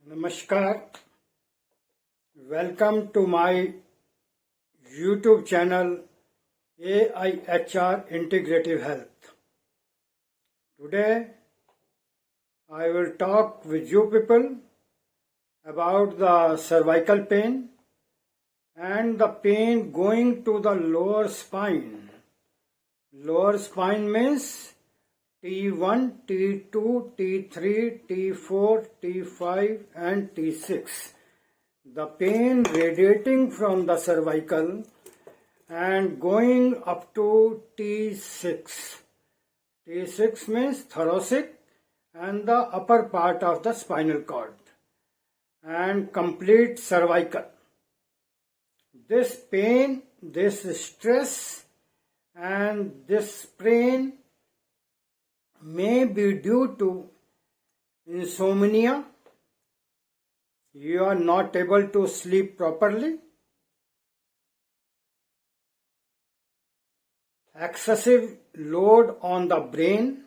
Namaskar. Welcome to my YouTube channel AIHR Integrative Health. Today I will talk with you people about the cervical pain and the pain going to the lower spine. Lower spine means T1, T2, T3, T4, T5 and T6. The pain radiating from the cervical and going up to T6. T6 means thoracic and the upper part of the spinal cord and complete cervical. This pain, this stress and this pain may be due to insomnia. You are not able to sleep properly, excessive load on the brain,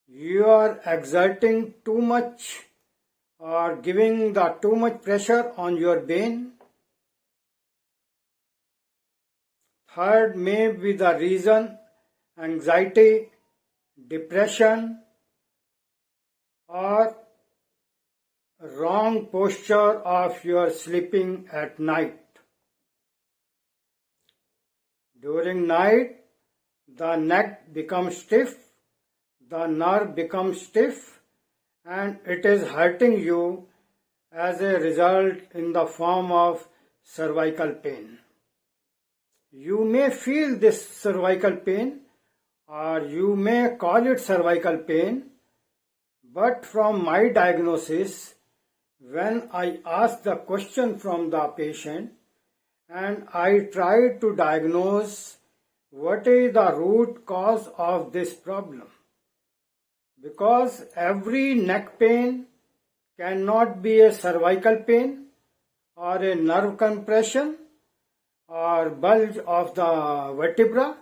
you are exerting too much or giving the too much pressure on your brain. Third may be the reason anxiety, depression or wrong posture of your sleeping at night. During night, the neck becomes stiff, the nerve becomes stiff and it is hurting you as a result in the form of cervical pain. You may feel this cervical pain or you may call it cervical pain, but from my diagnosis, when I ask the question from the patient and I try to diagnose what is the root cause of this problem, because every neck pain cannot be a cervical pain or a nerve compression or bulge of the vertebra.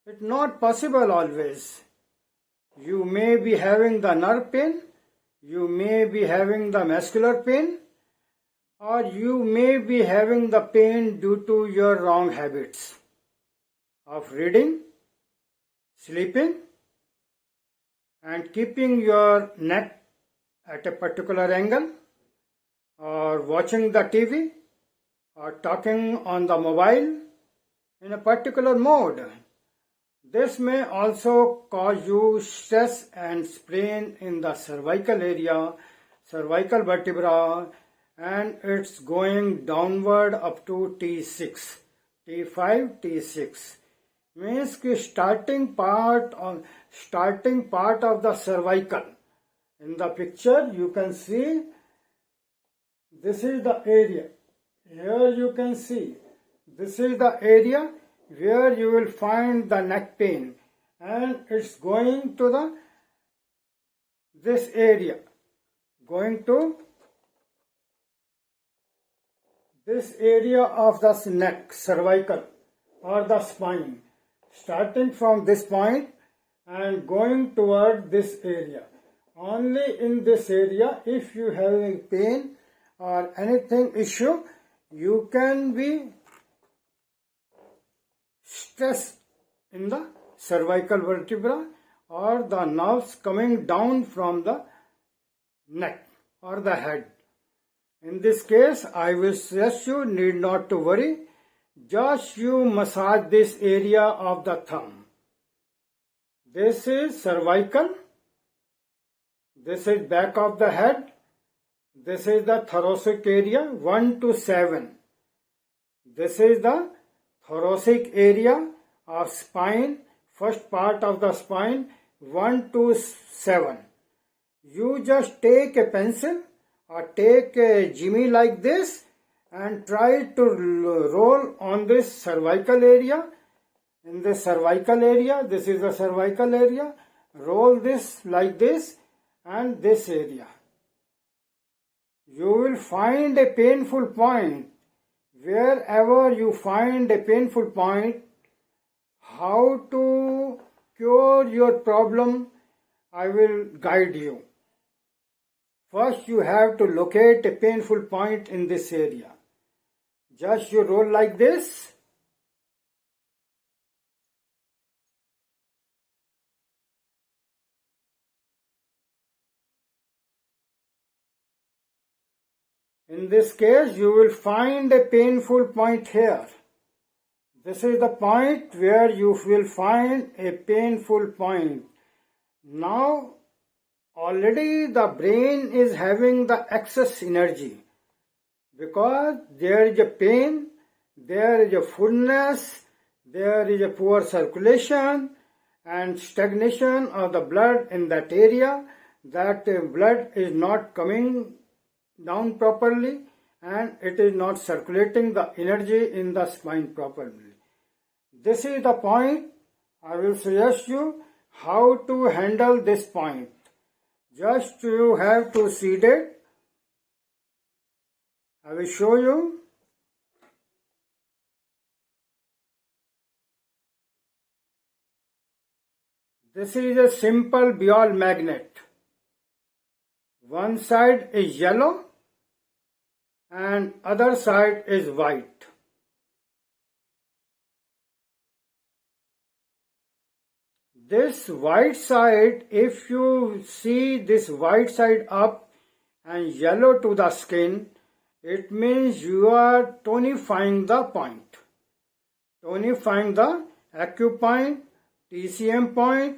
It's not possible always. You may be having the nerve pain, you may be having the muscular pain, or you may be having the pain due to your wrong habits of reading, sleeping, and keeping your neck at a particular angle, or watching the TV, or talking on the mobile in a particular mode. This may also cause you stress and strain in the cervical area, cervical vertebra, and it's going downward up to T6, T5, T6. Means कि starting part of the cervical. In the picture you can see this is the area. Here you can see this is the area where you will find the neck pain and it's going to this area, going to this area of the neck, cervical or the spine, starting from this point and going toward this area. Only in this area, if you having pain or anything issue, you can be stress in the cervical vertebra or the nerves coming down from the neck or the head. In this case, I will suggest you need not to worry. Just you massage this area of the thumb. This is cervical. This is back of the head. This is the thoracic area 1 to 7. This is the thoracic area of spine, first part of the spine 1 to 7. You just take a pencil or take a jimmy like this and try to roll on this cervical area. In this cervical area, this is the cervical area. Roll this like this and this area. You will find a painful point. Wherever you find a painful point, how to cure your problem, I will guide you. First, you have to locate a painful point in this area. Just you roll like this. In this case, you will find a painful point here. This is the point where you will find a painful point. Now, already the brain is having the excess energy because there is a pain, there is a fullness, there is a poor circulation and stagnation of the blood in that area. That blood is not coming down properly and it is not circulating the energy in the spine properly. This is the point. I will suggest you how to handle this point. Just you have to seed it. I will show you. This is a simple ball magnet. One side is yellow and other side is white. This white side, if you see this white side up and yellow to the skin, it means you are tonifying the point. Tonifying the acupoint, TCM point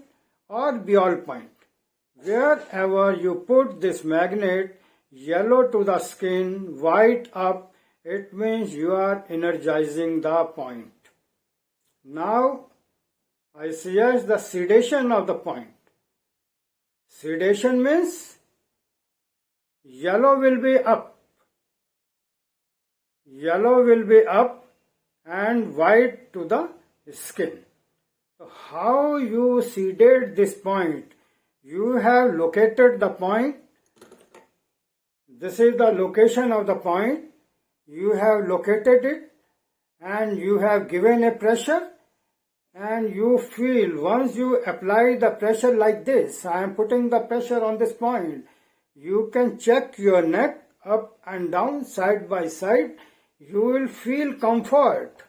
or ball point. Wherever you put this magnet, yellow to the skin, white up, it means you are energizing the point. Now, I suggest the sedation of the point. Sedation means yellow will be up. Yellow will be up and white to the skin. So how you sedate this point? You have located the point. This is the location of the point. You have located it and you have given a pressure. And you feel, once you apply the pressure like this, I am putting the pressure on this point, you can check your neck up and down, side by side, you will feel comfort.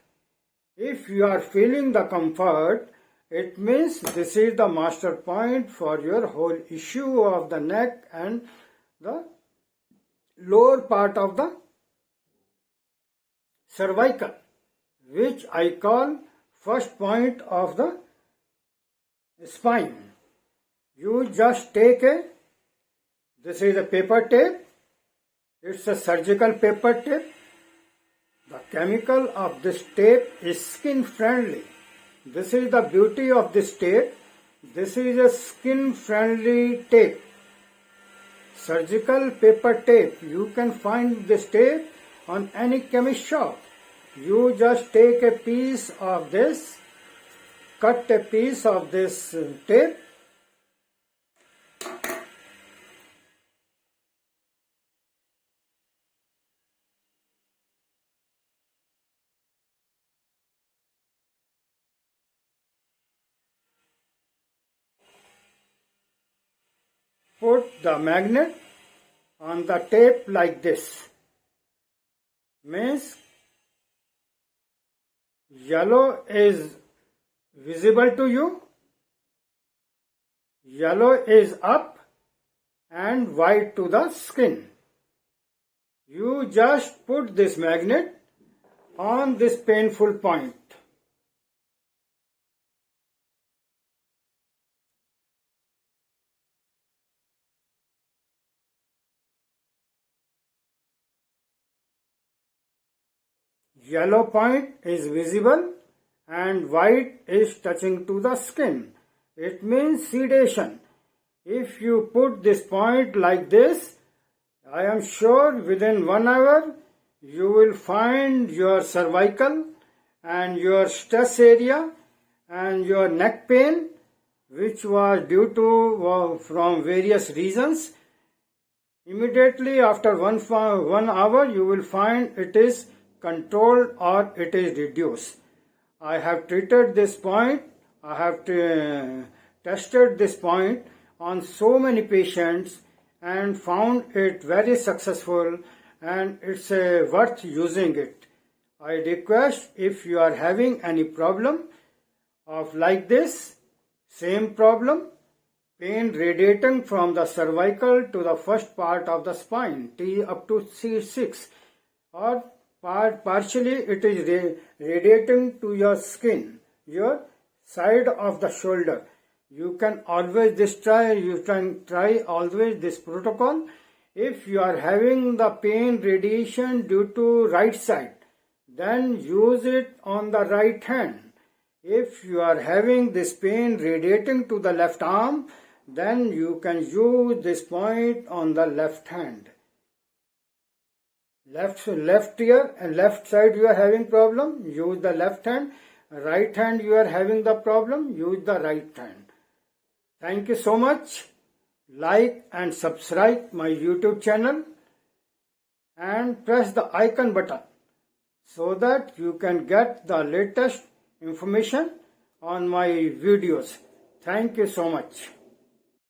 If you are feeling the comfort, it means this is the master point for your whole issue of the neck and the lower part of the cervical, which I call first point of the spine. You just take this is a paper tape, it's a surgical paper tape. The chemical of this tape is skin friendly. This is the beauty of this tape. This is a skin friendly tape. Surgical paper tape. You can find this tape on any chemist shop. You just take a piece of this, cut a piece of this tape, put the magnet on the tape like this. Means yellow is visible to you, yellow is up and white to the skin. You just put this magnet on this painful point. Yellow point is visible and white is touching to the skin. It means sedation. If you put this point like this, I am sure within 1 hour you will find your cervical and your stress area and your neck pain, which was due to from various reasons. Immediately after 1 hour you will find it is controlled or it is reduced. I have treated this point, I have tested this point on so many patients and found it very successful, and it's worth using it. I request, if you are having any problem of like this, same problem, pain radiating from the cervical to the first part of the spine, T up to C6, or partially it is radiating to your skin, your side of the shoulder. You can always try always this protocol. If you are having the pain radiation due to right side, then use it on the right hand. If you are having this pain radiating to the left arm, then you can use this point on the left hand. Left ear and left side you are having problem, use the left hand. Right hand you are having the problem, use the right hand. Thank you so much. Like and subscribe my YouTube channel and press the icon button so that you can get the latest information on my videos. Thank you so much.